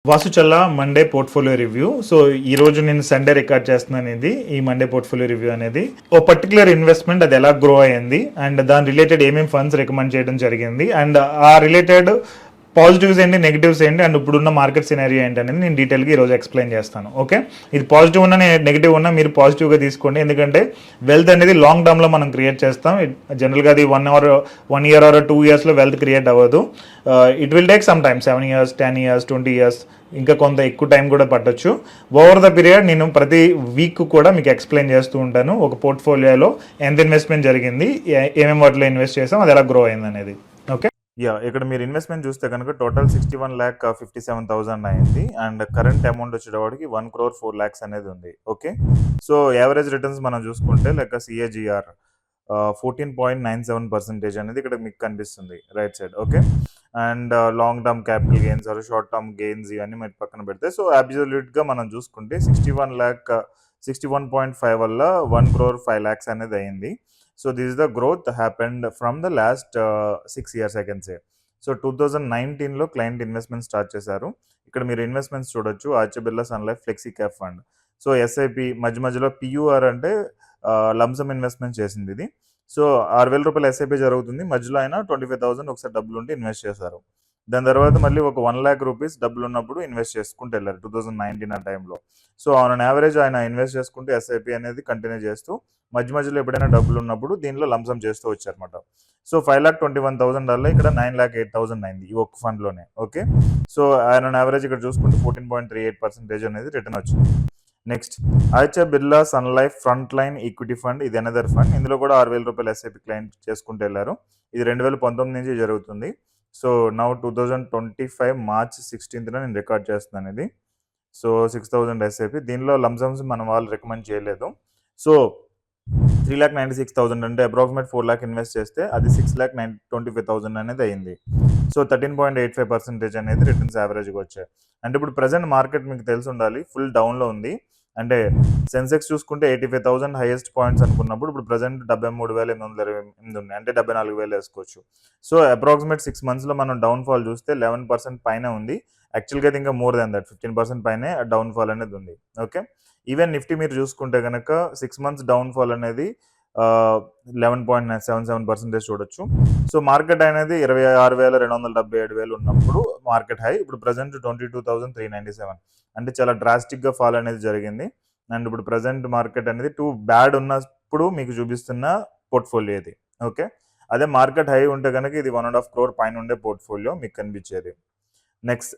వాసుచల్ల Monday portfolio review. So ఈ రోజు నేను సండే రికార్డ్ చేస్తున్నాను. ఈ మండే పోర్ట్ఫోలియో రివ్యూ అనేది ఓ పర్టికులర్ ఇన్వెస్ట్మెంట్ అది ఎలా గ్రో అయ్యింది అండ్ దాని రిలేటెడ్ ఏమేమి ఫండ్స్ రికమెండ్ చేయడం జరిగింది అండ్ ఆ రిలేటెడ్ పాజిటివ్స్ ఏంటి, నెగిటివ్స్ ఏంటి అండ్ ఇప్పుడున్న మార్కెట్ సినారియో ఏంటి అనేది నేను డీటెయిల్గా ఈరోజు ఎక్స్ప్లెయిన్ చేస్తాను. ఓకే, ఇది పాజిటివ్ ఉన్నా నెగిటివ్ ఉన్నా మీరు పాజిటివ్గా తీసుకోండి, ఎందుకంటే వెల్త్ అనేది లాంగ్ టర్మ్లో మనం క్రియేట్ చేస్తాం. జనరల్గా అది 1 year ఆర్ 2 yearsలో వెల్త్ క్రియేట్ అవ్వదు. It will take some time 7 years, 10 years, 20 years, ఇంకా కొంత ఎక్కువ టైం కూడా పట్టొచ్చు. ఓవర్ ద పీరియడ్ నేను ప్రతి వీక్ కూడా మీకు ఎక్స్ప్లెయిన్ చేస్తూ ఉంటాను ఒక పోర్ట్ఫోలియోలో ఎంత ఇన్వెస్ట్మెంట్ జరిగింది, ఏమేమి వాటిలో ఇన్వెస్ట్ చేసాం, అది ఎలా గ్రో అయింది అనేది. ఓకే, ఇక్కడ మీరు ఇన్వెస్ట్మెంట్ చూస్తే కనుక టోటల్ 61,57,000 అయింది అండ్ కరెంట్ అమౌంట్ వచ్చేటప్పటికి 1,04,00,000 అనేది ఉంది. ఓకే, సో యావరేజ్ రిటర్న్స్ మనం చూసుకుంటే లెక్క సిఏజిఆర్ 14.97% అనేది ఇక్కడ మీకు కనిపిస్తుంది right side. Okay, and long term capital gains or short term gains ఇవన్నీ మీరు పక్కన పెడితే సో అబ్సల్యూట్గా మనం చూసుకుంటే 61.5 వల్ల 1,05,00,000 అనేది అయింది. So this is the growth happened from the last 6 years I can say. So 2019లో క్లయింట్ ఇన్వెస్ట్మెంట్ స్టార్ట్ చేశారు. ఇక్కడ మీరు ఇన్వెస్ట్మెంట్స్ చూడొచ్చు, ఆర్చే Birla sun life flexi cap fund. So SIP మధ్యలో పియూఆర్ అంటే లంసమ్ ఇన్వెస్ట్మెంట్ చేసింది ఇది. సో 6,000 ఎస్ఐపి జరుగుతుంది, మధ్యలో ఆయన 25,000 ఒకసారి డబ్బులు ఉంటే ఇన్వెస్ట్ చేశారు. దాని తర్వాత మళ్ళీ ఒక 1,00,000 రూపీస్ డబ్బులు ఉన్నప్పుడు ఇన్వెస్ట్ చేసుకుంటూ వెళ్ళారు 2019 ఆ టైంలో. సో ఆన్ యావరేజ్ ఆయన ఇన్వెస్ట్ చేసుకుంటూ ఎస్ఐపి అనేది కంటిన్యూ చేస్తూ మధ్యలో ఎప్పుడైనా డబ్బులు ఉన్నప్పుడు దీనిలో లంసమ్ చేస్తూ వచ్చారనమాట. సో 5,21,000 వల్ల ఇక్కడ 9,08,000 అయింది ఈ ఒక్క ఫండ్లోనే. ఓకే, సో ఆయన యావరేజ్ ఇక్కడ చూసుకుంటే 14.38% అనేది రిటర్న్ వచ్చింది. నెక్స్ట్ ఆర్చే Birla sun life front line equity fund, ఇది అనదర్ ఫండ్. ఇందులో కూడా 6,000 ఎస్ఐపి క్లయింట్ చేసుకుంటూ వెళ్ళారు. ఇది 2019 నుంచి జరుగుతుంది. సో నౌ 2025 March 16th నేను రికార్డ్ చేస్తున్నాను ఇది. సో 6,000 ఎస్ఐపి, దీనిలో లంసమ్స్ మనం వాళ్ళు రికమెండ్ చేయలేదు. సో 3,96,000 అంటే అప్రాక్సిమేట్ 4 lakh ఇన్వెస్ట్ చేస్తే అది 6,25,000 అనేది అయింది. సో 13.85% అనేది రిటర్న్స్ యావరేజ్గా వచ్చాయి. అంటే ఇప్పుడు ప్రజెంట్ మార్కెట్ మీకు తెలిసి ఉండాలి ఫుల్ డౌన్లో ఉంది. అంటే సెన్సెక్స్ చూసుకుంటే 85,000 హైయెస్ట్ పాయింట్స్ అనుకున్నప్పుడు ఇప్పుడు ప్రజెంట్ 73,828 ఉన్నాయి, అంటే 74,000 వేసుకోవచ్చు. సో అప్రాక్సిమేట్ 6 monthsలో మనం డౌన్ఫాల్ చూస్తే 11% పైన ఉంది. యాక్చువల్గా అయితే ఇంకా మోర్ దాన్ దట్ 15% పైనే డౌన్ఫాల్ అనేది ఉంది. ఓకే, ఈవెన్ నిఫ్టీ మీరు చూసుకుంటే కనుక 6 months డౌన్ఫాల్ అనేది 11.77% చూడొచ్చు. సో మార్కెట్ అనేది 26,277 ఉన్నప్పుడు మార్కెట్ హై, ఇప్పుడు ప్రజెంట్ 22,397, అంటే చాలా డ్రాస్టిక్గా ఫాల్ అనేది జరిగింది. అండ్ ఇప్పుడు ప్రజెంట్ మార్కెట్ అనేది టూ బ్యాడ్ ఉన్నప్పుడు మీకు చూపిస్తున్న పోర్ట్ఫోలియో ఇది. ఓకే, అదే మార్కెట్ హై ఉంటే కనుక ఇది 1.5 crore పైన ఉండే పోర్ట్ఫోలియో మీకు కనిపించేది. నెక్స్ట్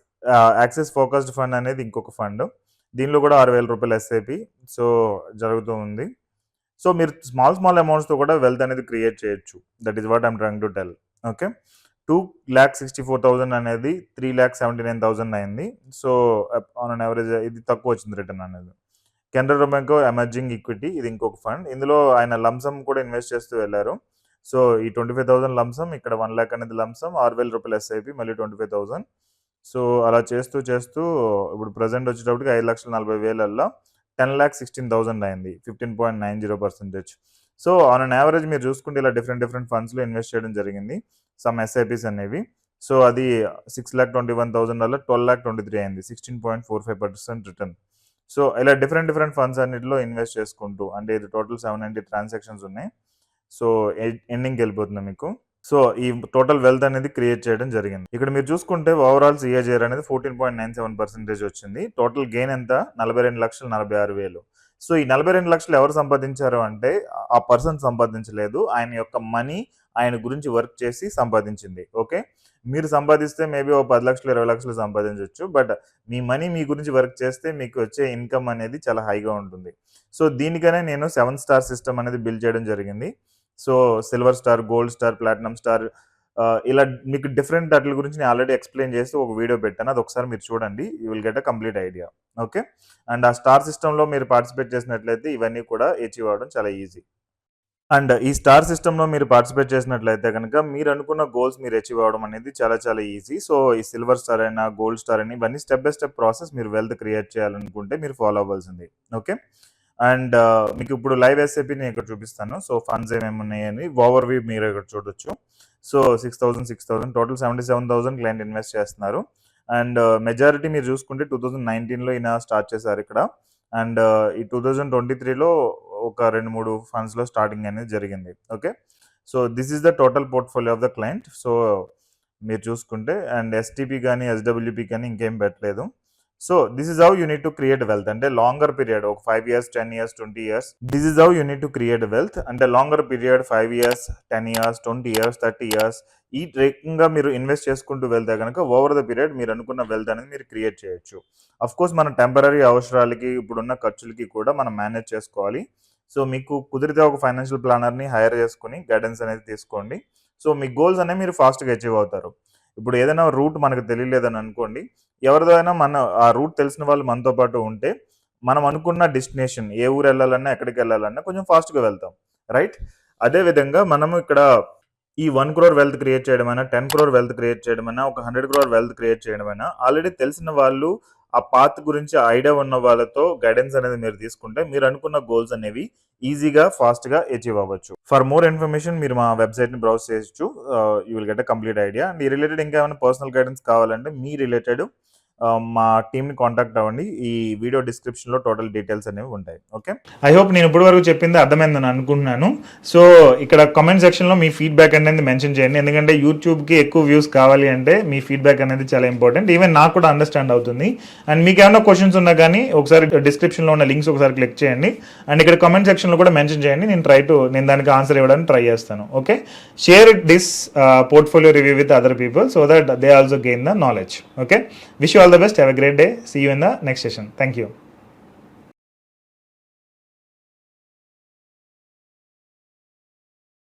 యాక్సిస్ ఫోకస్డ్ ఫండ్ అనేది ఇంకొక ఫండ్, దీనిలో కూడా 6,000 ఎస్ఐపి సో జరుగుతూ ఉంది. సో మీరు స్మాల్ అమౌంట్స్తో కూడా వెల్త్ అనేది క్రియేట్ చేయొచ్చు. That is what I'm trying to tell. Okay, 2,64,000 అనేది 3,79,000 అయింది. సో ఆన్ యావరేజ్ ఇది తక్కువ వచ్చింది రిటర్న్ అనేది. కెనరా బ్యాంక్ ఎమర్జింగ్ ఈక్విటీ, ఇది ఇంకొక ఫండ్. ఇందులో ఆయన లంసమ్ కూడా ఇన్వెస్ట్ చేస్తూ వెళ్ళారు. సో ఈ 25,000 లంసమ్, ఇక్కడ 1 lakh అనేది లంసమ్, 6,000 ఎస్ఐపి, మళ్ళీ 25,000. సో అలా చేస్తూ ఇప్పుడు ప్రజెంట్ వచ్చేటప్పటికి 5,40,000 10,16,000 అయింది, 15.90%. సో ఆన్ అన్ యావరేజ్ మీరు చూసుకుంటే ఇలా డిఫరెంట్ ఫండ్స్లో ఇన్వెస్ట్ చేయడం జరిగింది, సమ్ ఎస్ఐపిస్ అనేవి. సో అది 6,21,000 వల్ల 12,23 అయింది, 16.45% రిటర్న్. సో ఇలా డిఫరెంట్ ఫండ్స్ అన్నిటిలో ఇన్వెస్ట్ చేసుకుంటూ, అంటే ఇది టోటల్ 790 ట్రాన్సాక్షన్స్ ఉన్నాయి. సో ఎండింగ్కి వెళ్ళిపోతుంది మీకు. సో ఈ టోటల్ వెల్త్ అనేది క్రియేట్ చేయడం జరిగింది. ఇక్కడ మీరు చూసుకుంటే ఓవరాల్ సిఏజిఆర్ అనేది 14.97% వచ్చింది. టోటల్ గెయిన్ ఎంత? 42,46,000. సో ఈ 42 లక్షలు ఎవరు సంపాదించారు అంటే ఆ పర్సన్ సంపాదించలేదు, ఆయన యొక్క మనీ ఆయన గురించి వర్క్ చేసి సంపాదించింది. ఓకే, మీరు సంపాదిస్తే మేబీ ఓ 10 లక్షలు 20 లక్షలు సంపాదించవచ్చు, బట్ మీ మనీ మీ గురించి వర్క్ చేస్తే మీకు వచ్చే ఇన్కమ్ అనేది చాలా హైగా ఉంటుంది. సో దీనికనే నేను 7 star సిస్టమ్ అనేది బిల్డ్ చేయడం జరిగింది. So silver star, gold star, platinum star, ఇలా మీకు డిఫరెంట్ వాటి గురించి నేను ఆల్రెడీ ఎక్స్ప్లెయిన్ చేసి ఒక వీడియో పెట్టాను, అది ఒకసారి మీరు చూడండి, you will get a complete idea. Okay, and ఆ స్టార్ సిస్టంలో మీరు పార్టిసిపేట్ చేసినట్లయితే ఇవన్నీ కూడా అచీవ్ అవ్వడం చాలా ఈజీ. అండ్ ఈ స్టార్ సిస్టంలో మీరు పార్టిసిపేట్ చేసినట్లయితే కనుక మీరు అనుకున్న గోల్స్ మీరు అచీవ్ అవ్వడం అనేది చాలా ఈజీ. సో ఈ సిల్వర్ స్టార్ అయినా గోల్డ్ స్టార్ అయినా ఇవన్నీ స్టెప్ బై స్టెప్ ప్రాసెస్. మీరు వెల్త్ క్రియేట్ చేయాలనుకుంటే మీరు ఫాలో అవ్వాల్సింది. ఓకే, అండ్ మీకు ఇప్పుడు లైవ్ ఎస్ఐపి నేను ఇక్కడ చూపిస్తాను. సో ఫండ్స్ ఏమేమి ఉన్నాయని ఓవర్ వ్యూ మీరు ఇక్కడ చూడొచ్చు. సో 6,000 టోటల్ 77,000 క్లయింట్ ఇన్వెస్ట్ చేస్తున్నారు. అండ్ మెజారిటీ మీరు చూసుకుంటే 2019లో ఈయన స్టార్ట్ చేశారు ఇక్కడ. అండ్ ఈ 2023లో ఒక 2-3 ఫండ్స్లో స్టార్టింగ్ అనేది జరిగింది. Okay, so this is the total portfolio of the client. So మీరు చూసుకుంటే అండ్ ఎస్టీపీ కానీ ఎస్డబ్ల్యూపీ కానీ ఇంకేం పెట్టలేదు. So this is how you need to create wealth. అంటే లాంగర్ పీరియడ్, ఒక 5 years, 10 years, 20 years. This is how you need to create wealth. అంటే longer period 5 years, 10 years, 20 years, 30 years ఈ రకంగా మీరు ఇన్వెస్ట్ చేసుకుంటూ వెళ్తే కనుక ఓవర్ ద పీరియడ్ మీరు అనుకున్న వెల్త్ అనేది మీరు క్రియేట్ చేయొచ్చు. అఫ్ కోర్స్ మన టెంపరీ అవసరాలకి, ఇప్పుడున్న ఖర్చులకి కూడా మనం మేనేజ్ చేసుకోవాలి. సో మీకు కుదిరితే ఒక ఫైనాన్షియల్ ప్లానర్ని హైర్ చేసుకుని గైడెన్స్ అనేది తీసుకోండి. సో మీ గోల్స్ అనేవి మీరు ఫాస్ట్గా అచీవ్ అవుతారు. ఇప్పుడు ఏదైనా రూట్ మనకు తెలియలేదని అనుకోండి, ఎవరిదో అయినా ఆ రూట్ తెలిసిన వాళ్ళు మనతో పాటు ఉంటే మనం అనుకున్న డెస్టినేషన్, ఏ ఊరు వెళ్ళాలన్నా ఎక్కడికి వెళ్ళాలన్నా కొంచెం ఫాస్ట్గా వెళ్తాం, రైట్? అదేవిధంగా మనము ఇక్కడ ఈ 1 crore వెల్త్ క్రియేట్ చేయడమైనా, 10 crore వెల్త్ క్రియేట్ చేయడమైనా, ఒక 100 crore వెల్త్ క్రియేట్ చేయడమైనా ఆల్రెడీ తెలిసిన వాళ్ళు, ఆ పాత్ గురించి ఐడియా ఉన్న వాళ్ళతో గైడెన్స్ అనేది మీరు తీసుకుంటే మీరు అనుకున్న గోల్స్ అనేవి ఈజీగా ఫాస్ట్గా అచీవ్ అవ్వచ్చు. ఫర్ మోర్ ఇన్ఫర్మేషన్ మీరు మా వెబ్సైట్ని బ్రౌజ్ చేయొచ్చు. You will get a complete idea. And ఈ రిలేటెడ్ ఇంకా ఏమైనా పర్సనల్ గైడెన్స్ కావాలంటే మీ రిలేటెడ్ మా టీమ్ని కాంటాక్ట్ అవ్వండి. ఈ వీడియో డిస్క్రిప్షన్లో టోటల్ డీటెయిల్స్ అనేవి ఉంటాయి. ఓకే, ఐ హోప్ నేను ఇప్పటి వరకు చెప్పింది అర్థమైందని అనుకుంటున్నాను. సో ఇక్కడ కామెంట్ సెక్షన్లో మీ ఫీడ్బ్యాక్ అనేది మెన్షన్ చేయండి. ఎందుకంటే యూట్యూబ్కి ఎక్కువ వ్యూస్ కావాలి అంటే మీ ఫీడ్బ్యాక్ అనేది చాలా ఇంపార్టెంట్. ఈవెన్ నాకు కూడా అండర్స్టాండ్ అవుతుంది. అండ్ మీకు ఏమైనా క్వశ్చన్స్ ఉన్నా కానీ ఒకసారి డిస్క్రిప్షన్లో ఉన్న లింక్స్ ఒకసారి క్లిక్ చేయండి. అండ్ ఇక్కడ కామెంట్ సెక్షన్లో కూడా మెన్షన్ చేయండి. నేను దానికి ఆన్సర్ ఇవ్వడానికి ట్రై చేస్తాను. Okay, share this portfolio review with other people so that they also gain the knowledge. Okay, wish you all the best. Have a great day. See you in the next session. Thank you.